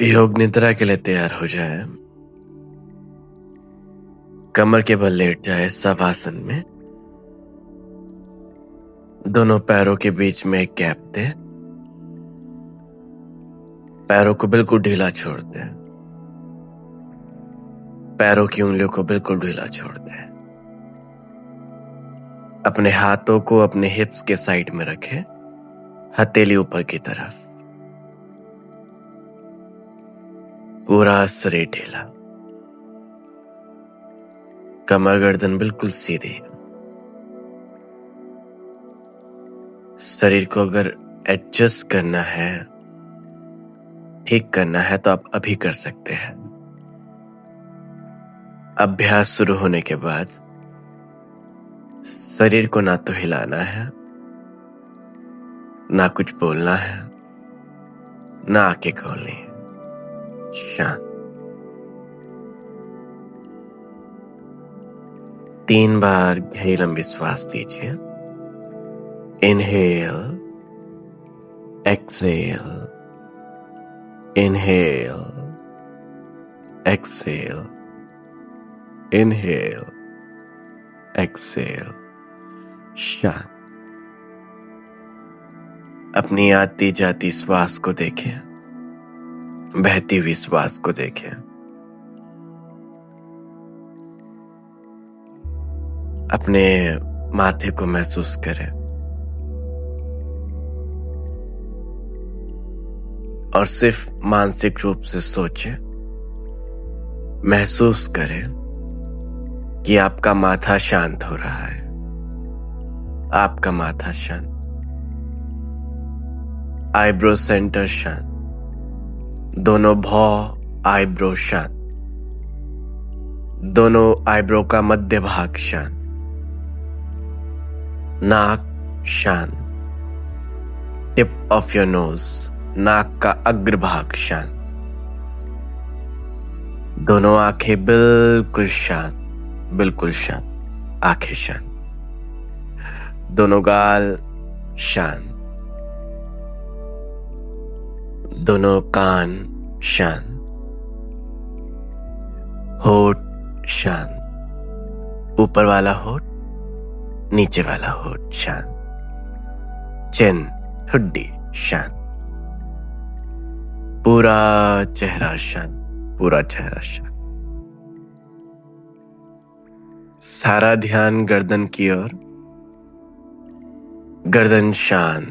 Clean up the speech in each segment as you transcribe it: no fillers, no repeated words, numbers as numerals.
योग निद्रा के लिए तैयार हो जाए। कमर के बल लेट जाए सब आसन में। दोनों पैरों के बीच में एक गैप दे। पैरों को बिल्कुल ढीला छोड़ दे। पैरों की उंगलियों को बिल्कुल ढीला छोड़ दे। अपने हाथों को अपने हिप्स के साइड में रखे, हथेली ऊपर की तरफ। पूरा शरीर ढीला, कमर गर्दन बिल्कुल सीधी। शरीर को अगर एडजस्ट करना है, ठीक करना है तो आप अभी कर सकते हैं। अभ्यास शुरू होने के बाद शरीर को ना तो हिलाना है, ना कुछ बोलना है, ना आंखें खोलनी है। शांत। 3 बार गहरी लंबी श्वास लीजिए। Inhale, exhale, inhale, exhale, inhale, exhale. शांत। अपनी आती जाती श्वास को देखें, बहती हुई श्वास को देखें। अपने माथे को महसूस करें और सिर्फ मानसिक रूप से सोचें, महसूस करें कि आपका माथा शांत हो रहा है। आपका माथा शांत, आईब्रो सेंटर शांत, दोनों भौ आईब्रो शांत, दोनों आईब्रो का मध्य भाग शांत, नाक शांत, टिप ऑफ योर नोज, नाक का अग्रभाग शांत, दोनों आंखें बिल्कुल शांत, बिल्कुल शांत, आंखें शांत, दोनों गाल शांत, दोनों कान शांत, होठ शांत, ऊपर वाला होठ, नीचे वाला होठ शांत, चिन, ठुड्डी शांत, पूरा चेहरा शांत, पूरा चेहरा शांत। सारा ध्यान गर्दन की ओर। गर्दन शांत,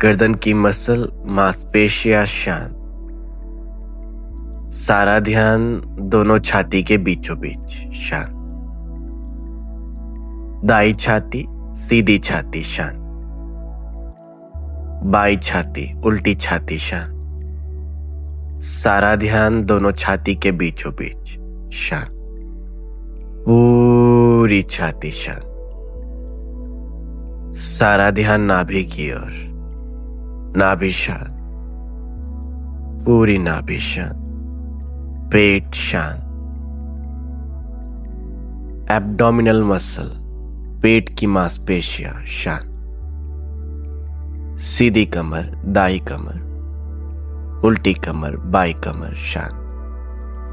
गर्दन की मसल मांसपेशियां शांत। सारा ध्यान दोनों छाती के बीचों बीच शांत। दाई छाती, सीधी छाती शांत। बाई छाती, उल्टी छाती शांत। सारा ध्यान दोनों छाती के बीचों बीच शांत। पूरी छाती शांत। सारा ध्यान नाभि की ओर। नाभि शांत, पूरी नाभि शांत। पेट शांत। एब्डोमिनल मसल, पेट की मांसपेशियां शांत। सीधी कमर, दाई कमर, उल्टी कमर, बाई कमर शांत।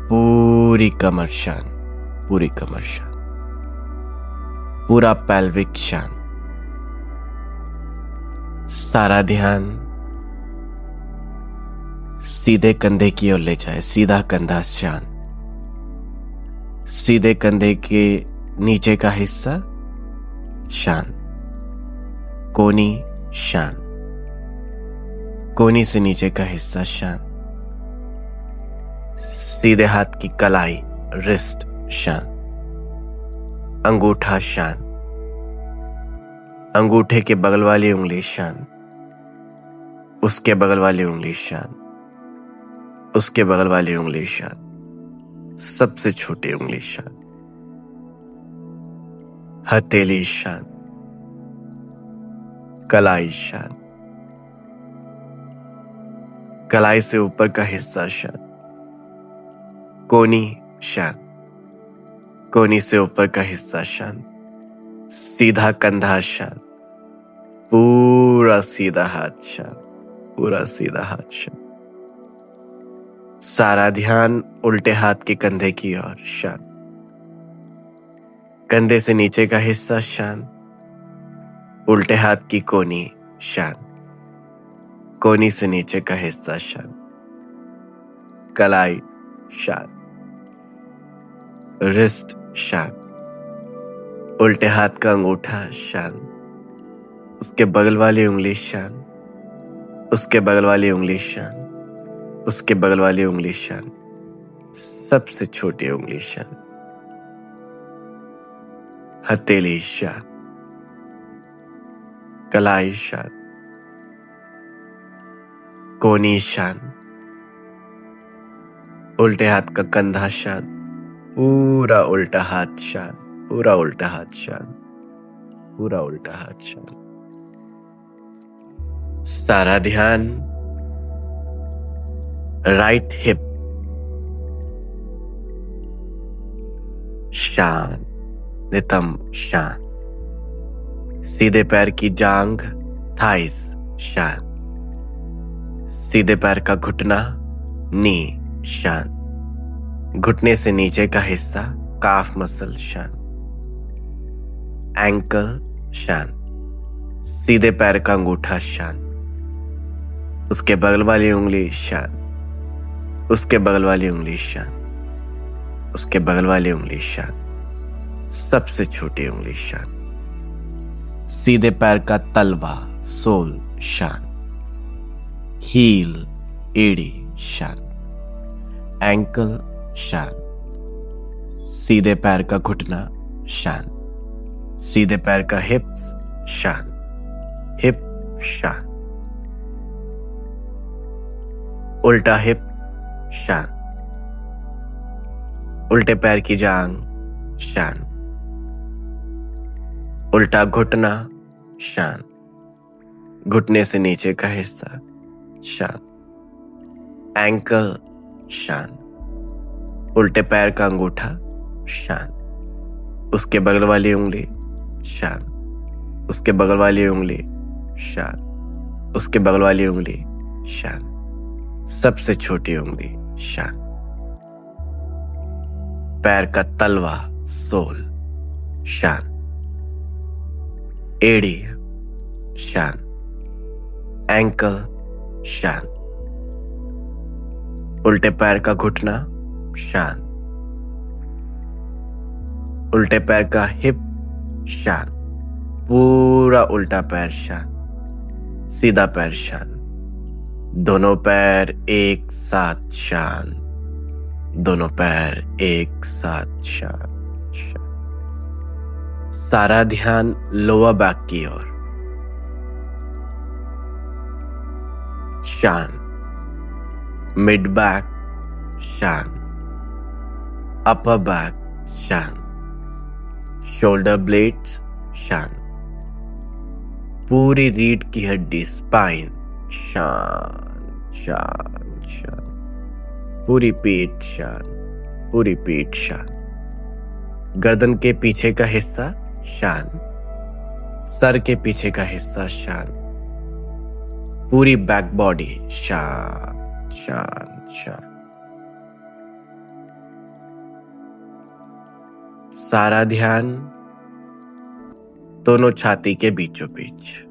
पूरी कमर शांत, पूरी कमर शांत। पूरा पेल्विक शांत। सारा ध्यान सीधे कंधे की ओर ले जाए। सीधा कंधा शांत। सीधे कंधे के नीचे का हिस्सा शांत। कोहनी शांत। कोहनी से नीचे का हिस्सा शांत। सीधे हाथ की कलाई, रिस्ट शांत। अंगूठा शांत। अंगूठे के बगल वाली उंगली शांत। उसके बगल वाली उंगली शांत। उसके बगल वाली उंगली शांत। सबसे छोटी उंगली शांत। हथेली शांत। कलाई शांत। कलाई से ऊपर का हिस्सा शांत। कोहनी शांत। कोहनी से ऊपर का हिस्सा शांत। सीधा कंधा शांत। पूरा सीधा हाथ शांत। पूरा सीधा हाथ शांत। सारा ध्यान उल्टे हाथ के कंधे की ओर, शांत। कंधे से नीचे का हिस्सा शांत। उल्टे हाथ की कोनी शांत। कोनी से नीचे का हिस्सा शांत। कलाई शांत। रिस्ट शांत। उल्टे हाथ का अंगूठा शांत। उसके बगल वाली उंगली शांत। उसके बगल वाली उंगली शांत। उसके बगल वाली उंगली शांत। सबसे छोटी उंगली शांत। हथेली शांत। कलाई शांत। कोनी शांत। उल्टे हाथ का कंधा शांत। पूरा उल्टा हाथ शांत। पूरा उल्टा हाथ शांत। पूरा उल्टा हाथ शांत। सारा ध्यान राइट हिप शांत, नितंब शांत। सीधे पैर की जांघ, थाइस शांत। सीधे पैर का घुटना, नी शांत। घुटने से नीचे का हिस्सा, काफ मसल शांत। एंकल शांत। सीधे पैर का अंगूठा शांत। उसके बगल वाली उंगली शांत। उसके बगल वाली उंगली शांत। उसके बगल वाली उंगली शांत। सबसे छोटी उंगली शांत। सीधे पैर का तलवा, सोल शांत। हील, एड़ी शांत। एंकल शांत। सीधे पैर का घुटना शांत। सीधे पैर का हिप्स शांत। हिप शांत। उल्टा हिप शांत। उल्टे पैर की जांघ शांत। उल्टा घुटना शांत। घुटने से नीचे का हिस्सा शांत। एंकल शांत। उल्टे पैर का अंगूठा शांत। उसके बगल वाली उंगली शांत। उसके बगल वाली उंगली शांत। उसके बगल वाली उंगली शांत। सबसे छोटी उंगली शांत। पैर का तलवा, सोल शांत। एड़ी शांत। एंकल शांत। उल्टे पैर का घुटना शांत। उल्टे पैर का हिप शांत। पूरा उल्टा पैर शांत। सीधा पैर शांत। दोनों पैर एक साथ शांत। दोनों पैर एक साथ शांत। सारा ध्यान लोअर बैक की ओर, शांत। मिड बैक शांत। अपर बैक शांत। शोल्डर ब्लेड्स शांत। पूरी रीढ़ की हड्डी, स्पाइन शांत शांत शांत। पूरी पीठ शांत। पूरी पीठ शांत। गर्दन के पीछे का हिस्सा शांत। सर के पीछे का हिस्सा शांत। पूरी बैक बॉडी शांत शांत शांत। सारा ध्यान दोनों छाती के बीचों बीच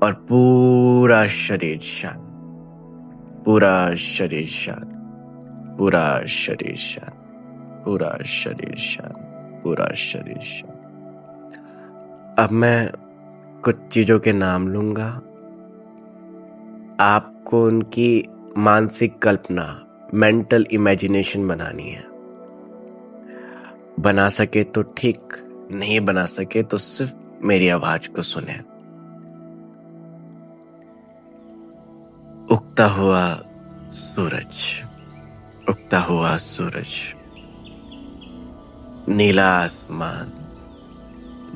और पूरा शरीर शांत। पूरा शरीर शांत। पूरा शरीर शांत। पूरा शरीर शांत। पूरा शरीर शांत। अब मैं कुछ चीजों के नाम लूंगा। आपको उनकी मानसिक कल्पना, मेंटल इमेजिनेशन बनानी है। बना सके तो ठीक, नहीं बना सके तो सिर्फ मेरी आवाज को सुने। उगता हुआ सूरज। उगता हुआ सूरज। नीला आसमान।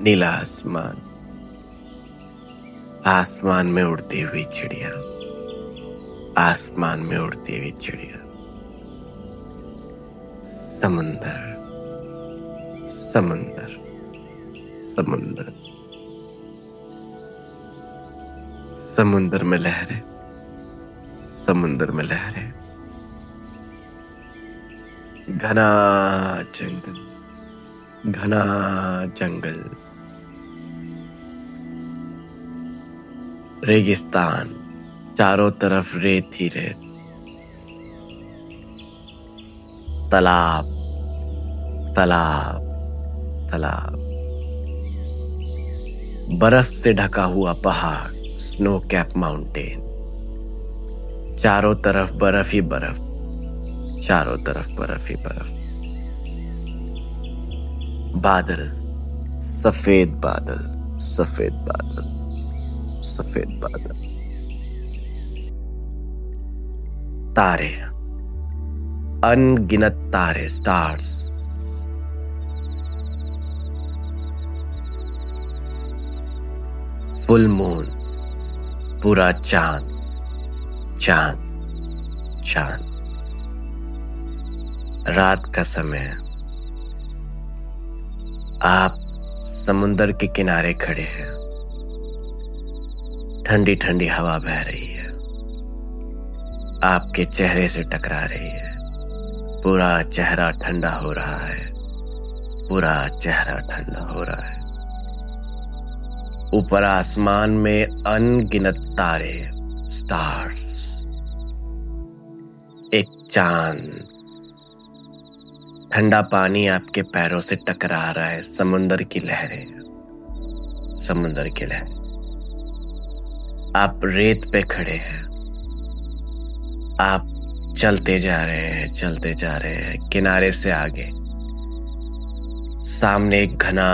नीला आसमान। आसमान में उड़ती हुई चिड़िया। आसमान में उड़ती हुई चिड़िया। समुंदर। समुंदर। समुंदर। समुंदर में लहरें। समुंदर में लहरें। घना जंगल, घना जंगल, रेगिस्तान, चारों तरफ रेत ही रेत, तालाब, तालाब, तालाब, बर्फ से ढका हुआ पहाड़, स्नो कैप माउंटेन, चारों तरफ बर्फ ही बर्फ, चारों तरफ बर्फ ही बर्फ, बादल, सफेद बादल, सफेद बादल, सफेद बादल, तारे, अनगिनत तारे, स्टार्स, फुल मून, पूरा चांद, चांद, चांद, रात का समय, आप समुंदर के किनारे खड़े हैं, ठंडी ठंडी हवा बह रही है, आपके चेहरे से टकरा रही है, पूरा चेहरा ठंडा हो रहा है, पूरा चेहरा ठंडा हो रहा है। ऊपर आसमान में अनगिनत तारे, स्टार्स, एक चांद, ठंडा पानी आपके पैरों से टकरा रहा है, समुंदर की लहरें, समुंदर की लहरें, आप रेत पे खड़े हैं, आप चलते जा रहे हैं, चलते जा रहे हैं, किनारे से आगे सामने एक घना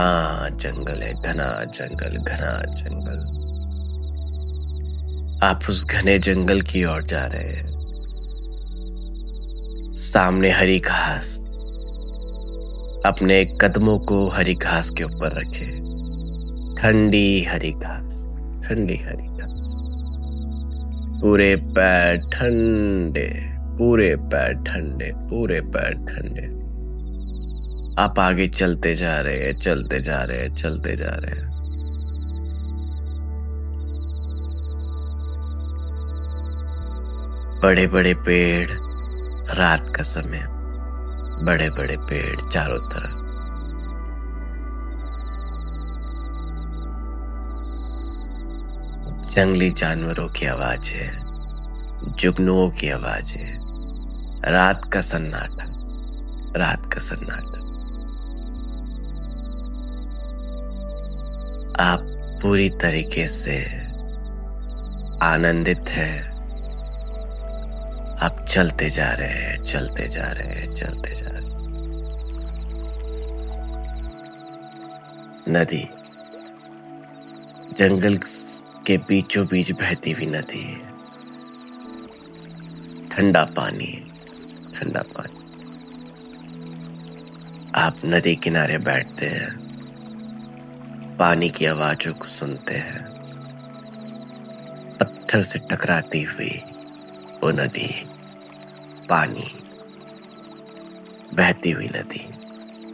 जंगल है, घना जंगल, घना जंगल, आप उस घने जंगल की ओर जा रहे हैं, सामने हरी घास, अपने कदमों को हरी घास के ऊपर रखे, ठंडी हरी घास, ठंडी हरी घास, पूरे पैर ठंडे, पूरे पैर ठंडे, पूरे पैर ठंडे, आप आगे चलते जा रहे हैं, चलते जा रहे हैं, चलते जा रहे हैं, बड़े बड़े पेड़, रात का समय, बड़े बड़े पेड़ चारों तरफ, जंगली जानवरों की आवाजें, जुगनुओं की आवाजें, रात का सन्नाटा, रात का सन्नाटा, आप पूरी तरीके से आनंदित हैं, आप चलते जा रहे हैं, चलते जा रहे हैं, चलते जा रहे हैं, नदी, जंगल के बीचों बीच बहती हुई नदी, ठंडा पानी, ठंडा पानी, आप नदी किनारे बैठते हैं, पानी की आवाजों को सुनते हैं, पत्थर से टकराती हुई वो नदी, पानी, बहती हुई नदी,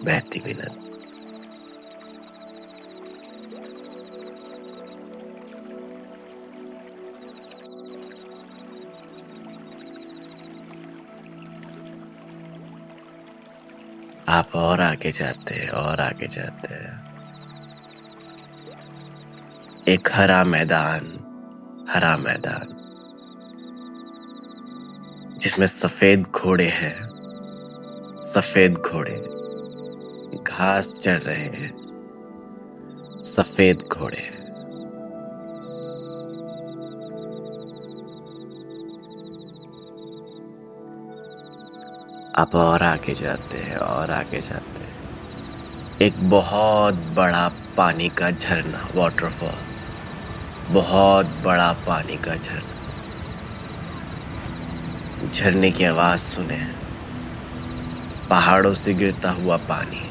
बहती हुई नदी, आप और आगे जाते हैं, और आगे जाते हैं, एक हरा मैदान, हरा मैदान, जिसमें सफेद घोड़े हैं, सफेद घोड़े घास चढ़ रहे हैं, सफेद घोड़े, आप और आगे जाते हैं, और आगे जाते हैं, एक बहुत बड़ा पानी का झरना, वाटरफॉल, बहुत बड़ा पानी का झरना, झरने की आवाज सुने, पहाड़ों से गिरता हुआ पानी,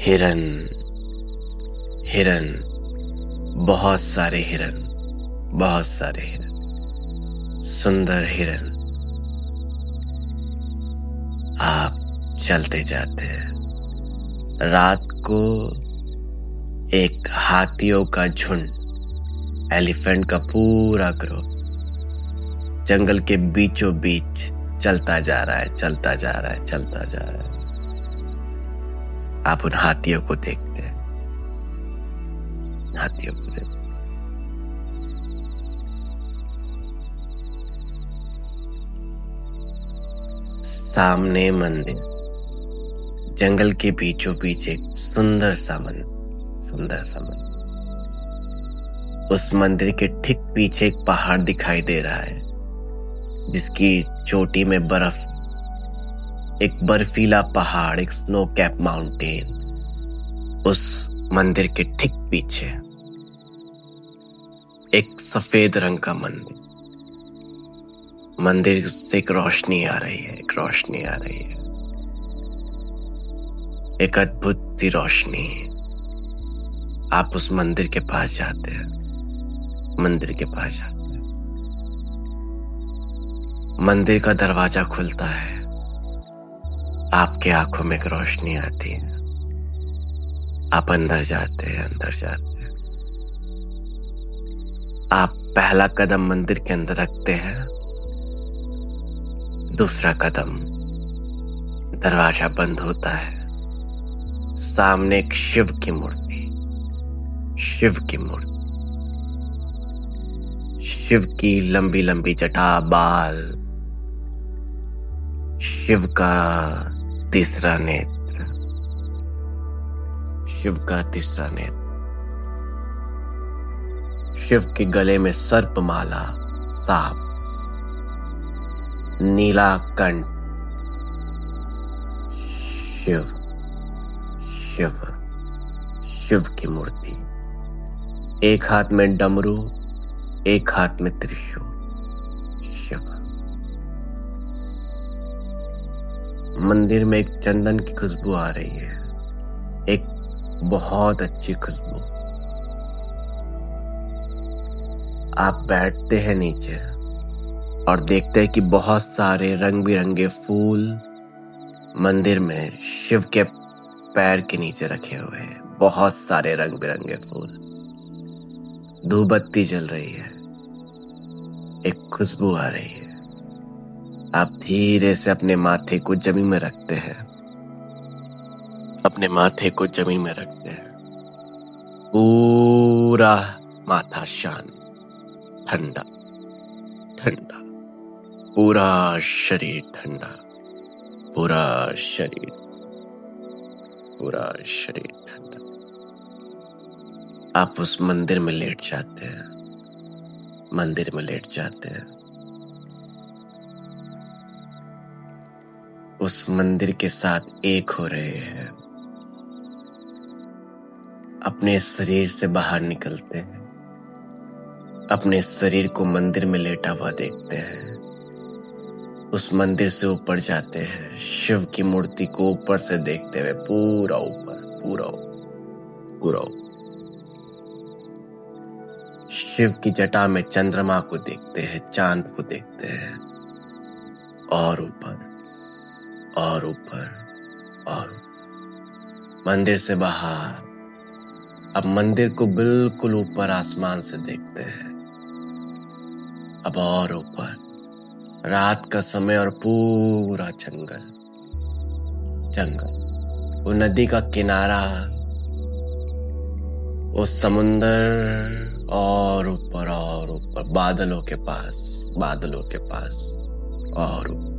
हिरन, हिरन, बहुत सारे हिरन, बहुत सारे हिरन, सुंदर हिरन, आप चलते जाते हैं, रात को एक हाथियों का झुंड, एलिफेंट का पूरा ग्रुप जंगल के बीचों बीच चलता जा रहा है, चलता जा रहा है, चलता जा रहा है। आप उन हाथियों को देखते हैं, हाथियों को देखते हैं। सामने मंदिर, जंगल के बीचों बीच एक सुंदर सा मंदिर। उस मंदिर के ठीक पीछे एक पहाड़ दिखाई दे रहा है, जिसकी चोटी में बर्फ, एक बर्फीला पहाड़, एक स्नो कैप माउंटेन। उस मंदिर के ठीक पीछे एक सफेद रंग का मंदिर, मंदिर से एक रोशनी आ रही है, एक रोशनी आ रही है, एक अद्भुत सी रोशनी। आप उस मंदिर के पास जाते हैं, मंदिर के पास जाते हैं। मंदिर का दरवाजा खुलता है, आपके आंखों में एक रोशनी आती है। आप अंदर जाते हैं, अंदर जाते हैं। आप पहला कदम मंदिर के अंदर रखते हैं, दूसरा कदम, दरवाजा बंद होता है। सामने एक शिव की मूर्ति, शिव की मूर्ति, शिव की लंबी लंबी जटा, बाल, शिव का तीसरा नेत्र, शिव का तीसरा नेत्र, शिव के गले में सर्पमाला, सांप, नीला कंठ, शिव, शिव, शिव की मूर्ति। एक हाथ में डमरू, एक हाथ में त्रिशूल, शिव। मंदिर में एक चंदन की खुशबू आ रही है, एक बहुत अच्छी खुशबू। आप बैठते हैं नीचे और देखते हैं कि बहुत सारे रंग बिरंगे फूल मंदिर में शिव के पैर के नीचे रखे हुए हैं। बहुत सारे रंग बिरंगे फूल, धूपबत्ती जल रही है, एक खुशबू आ रही है। आप धीरे से अपने माथे को जमीन में रखते हैं, अपने माथे को जमीन में रखते हैं। पूरा माथा शांत, ठंडा ठंडा, पूरा शरीर ठंडा, पूरा शरीर, पूरा शरीर ठंडा। आप उस मंदिर में लेट जाते हैं, मंदिर में लेट जाते हैं। उस मंदिर के साथ एक हो रहे हैं, अपने शरीर से बाहर निकलते हैं, अपने शरीर को मंदिर में लेटा हुआ देखते हैं। उस मंदिर से ऊपर जाते हैं, शिव की मूर्ति को ऊपर से देखते हुए, पूरा ऊपर, पूरा ऊपर, पूरा ऊपर। शिव की जटा में चंद्रमा को देखते हैं, चांद को देखते हैं, और ऊपर, और ऊपर, और मंदिर से बाहर। अब मंदिर को बिल्कुल ऊपर आसमान से देखते हैं। अब और ऊपर, रात का समय और पूरा जंगल, जंगल, वो नदी का किनारा, वो समुंदर, और ऊपर, और ऊपर, बादलों के पास, बादलों के पास, और ऊपर,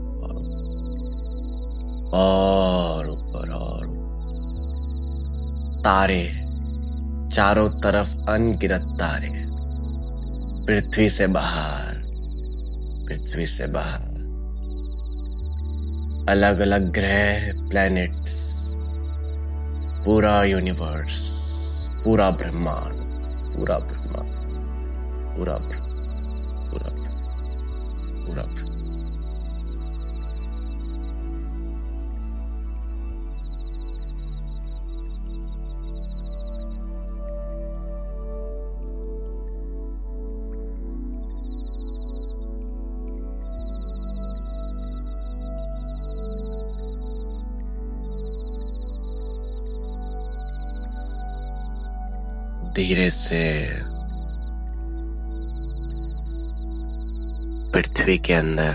और ऊपर, और तारे, चारों तरफ अनगिनत तारे, पृथ्वी से बाहर, पृथ्वी से बाहर, अलग अलग ग्रह, प्लैनेट्स, पूरा यूनिवर्स, पूरा ब्रह्मांड, पूरा ब्रह्मांड, पूरा पूरा पूरा। धीरे से पृथ्वी के अंदर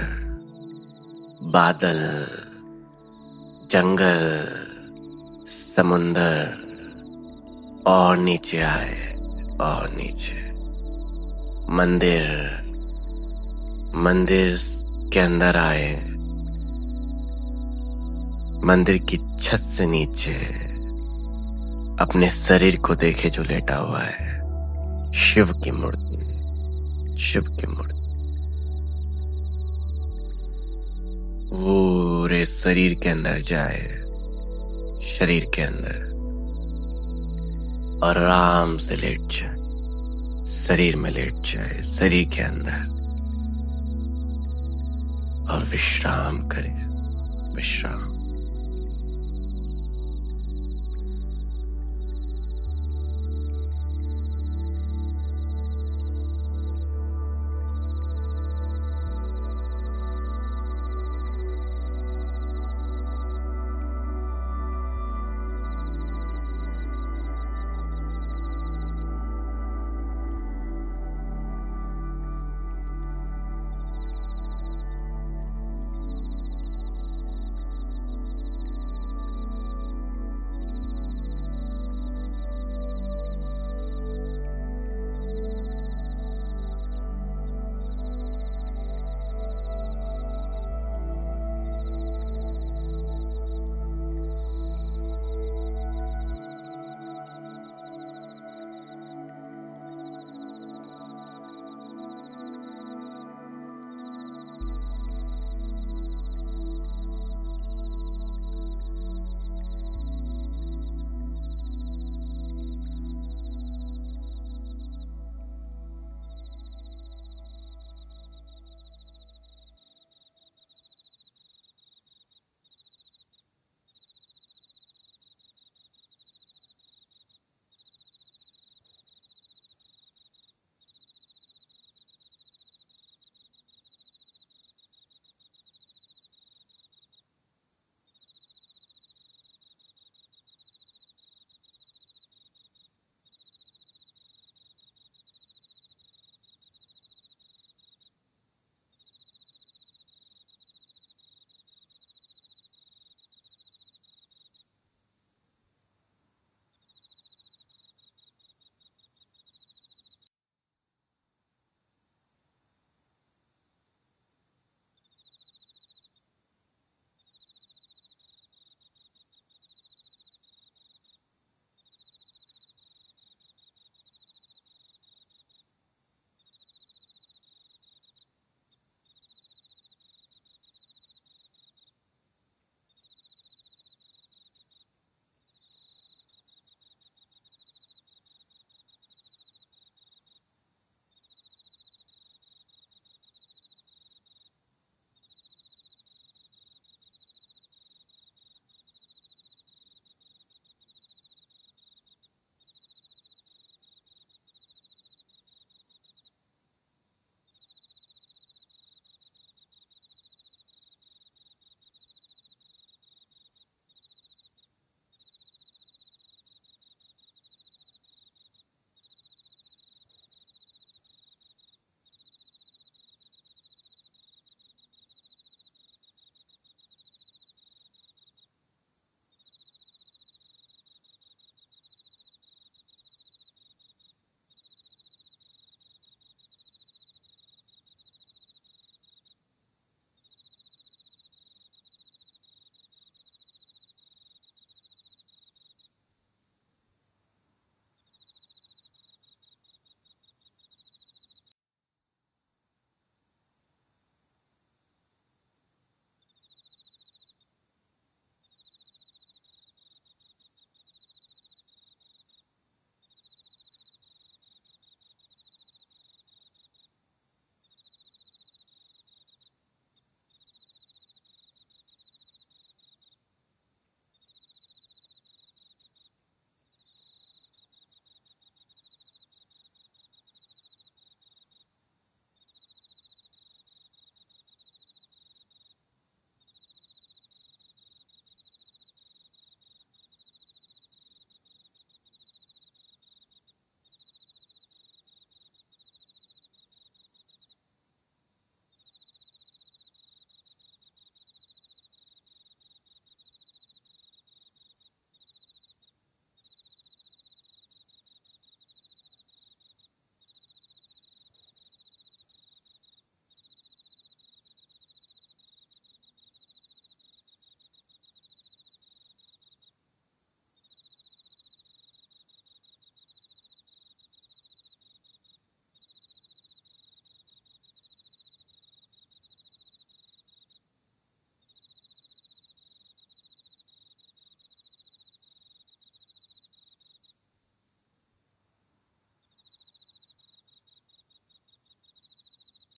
बादल, जंगल, समुंदर और नीचे आए और नीचे। मंदिर के अंदर आए। मंदिर की छत से नीचे अपने शरीर को देखे जो लेटा हुआ है। शिव की मूर्ति। पूरे शरीर के अंदर जाए, शरीर के अंदर, और आराम से लेट जाए, शरीर में लेट जाए, शरीर के अंदर, और विश्राम करे, विश्राम।